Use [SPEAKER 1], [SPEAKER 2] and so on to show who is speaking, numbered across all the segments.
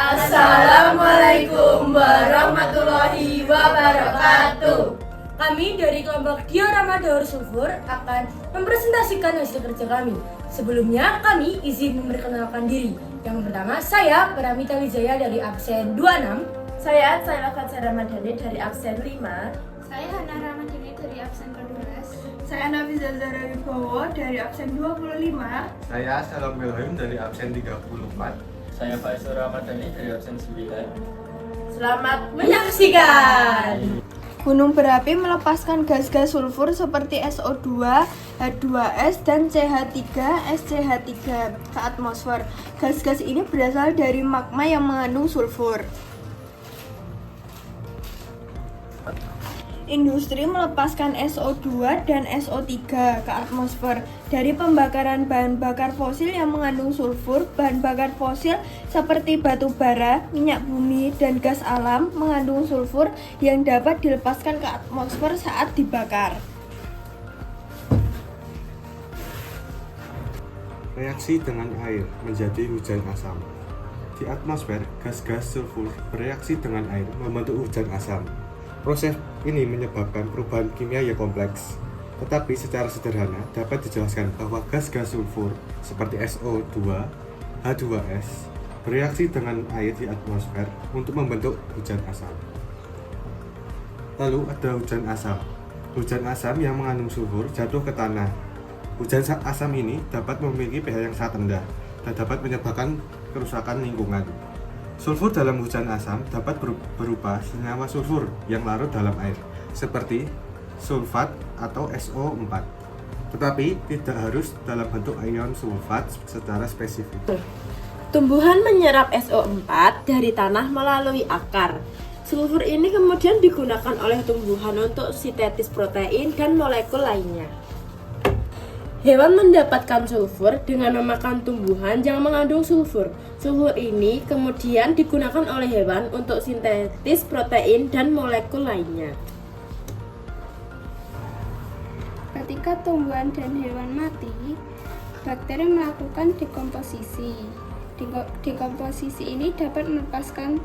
[SPEAKER 1] Assalamualaikum warahmatullahi wabarakatuh.
[SPEAKER 2] Kami dari kelompok Diorama Daur Sulfur akan mempresentasikan hasil kerja kami. Sebelumnya kami izin memperkenalkan diri. Yang pertama, saya Pramita Wijaya dari absen 26.
[SPEAKER 1] Saya Fatsara Ramadhani dari absen 5.
[SPEAKER 3] Saya Hana Ramadhani dari absen 12.
[SPEAKER 4] Saya Nafisa Zahra Wibowo dari absen 25.
[SPEAKER 5] Saya Salam Wilhelm dari absen 34.
[SPEAKER 6] Saya Faisal Ramadhani dari absen 9.
[SPEAKER 1] Selamat menyaksikan.
[SPEAKER 4] Gunung berapi melepaskan gas-gas sulfur seperti SO2, H2S, dan CH3, SCH3 ke atmosfer. Gas-gas ini berasal dari magma yang mengandung sulfur. Industri melepaskan SO2 dan SO3 ke atmosfer dari pembakaran bahan bakar fosil yang mengandung sulfur. Bahan bakar fosil seperti batu bara, minyak bumi, dan gas alam mengandung sulfur yang dapat dilepaskan ke atmosfer saat dibakar.
[SPEAKER 5] Reaksi dengan air menjadi hujan asam. Di atmosfer, gas-gas sulfur bereaksi dengan air membentuk hujan asam. Proses ini menyebabkan perubahan kimia yang kompleks, tetapi secara sederhana dapat dijelaskan bahwa gas-gas sulfur seperti SO2, H2S bereaksi dengan air di atmosfer untuk membentuk hujan asam. Lalu ada hujan asam. Hujan asam yang mengandung sulfur jatuh ke tanah. Hujan asam ini dapat memiliki pH yang sangat rendah dan dapat menyebabkan kerusakan lingkungan. Sulfur dalam hujan asam dapat berupa senyawa sulfur yang larut dalam air, seperti sulfat atau SO4. Tetapi tidak harus dalam bentuk ion sulfat secara spesifik.
[SPEAKER 1] Tumbuhan menyerap SO4 dari tanah melalui akar. Sulfur ini kemudian digunakan oleh tumbuhan untuk sintetis protein dan molekul lainnya. Hewan mendapatkan sulfur dengan memakan tumbuhan yang mengandung sulfur. Sulfur ini kemudian digunakan oleh hewan untuk sintetis protein dan molekul lainnya.
[SPEAKER 3] Ketika tumbuhan dan hewan mati, bakteri melakukan dekomposisi. Dekomposisi ini dapat melepaskan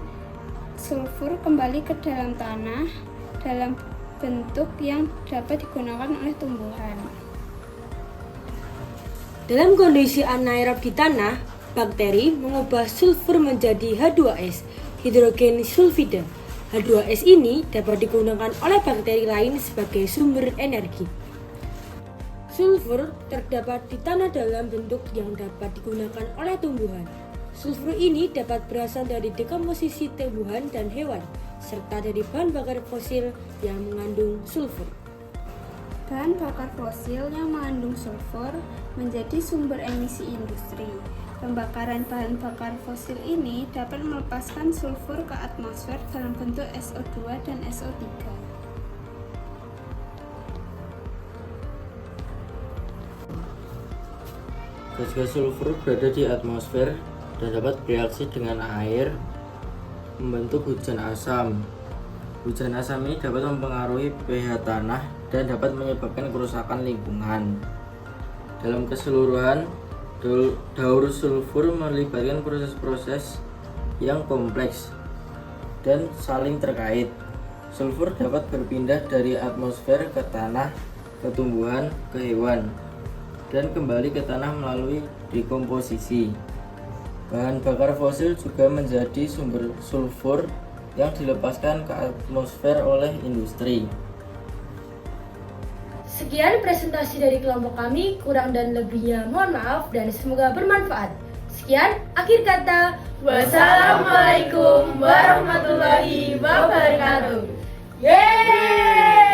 [SPEAKER 3] sulfur kembali ke dalam tanah dalam bentuk yang dapat digunakan oleh tumbuhan.
[SPEAKER 2] Dalam kondisi anaerob di tanah, bakteri mengubah sulfur menjadi H2S, hidrogen sulfida. H2S ini dapat digunakan oleh bakteri lain sebagai sumber energi. Sulfur terdapat di tanah dalam bentuk yang dapat digunakan oleh tumbuhan. Sulfur ini dapat berasal dari dekomposisi tumbuhan dan hewan, serta dari bahan bakar fosil yang mengandung sulfur.
[SPEAKER 3] Bahan bakar fosil yang mengandung sulfur menjadi sumber emisi industri. Pembakaran bahan bakar fosil ini dapat melepaskan sulfur ke atmosfer dalam bentuk SO2 dan SO3.
[SPEAKER 6] Gas-gas sulfur berada di atmosfer dan dapat bereaksi dengan air membentuk hujan asam. Hujan asam ini dapat mempengaruhi pH tanah dan dapat menyebabkan kerusakan lingkungan. Dalam keseluruhan, daur sulfur melibatkan proses-proses yang kompleks dan saling terkait. Sulfur dapat berpindah dari atmosfer ke tanah, ke tumbuhan, ke hewan, dan kembali ke tanah melalui dekomposisi. Bahan bakar fosil juga menjadi sumber sulfur yang dilepaskan ke atmosfer oleh industri.
[SPEAKER 2] Sekian presentasi dari kelompok kami, kurang dan lebihnya mohon maaf dan semoga bermanfaat. Sekian, akhir kata.
[SPEAKER 1] Wassalamualaikum warahmatullahi wabarakatuh. Yeay!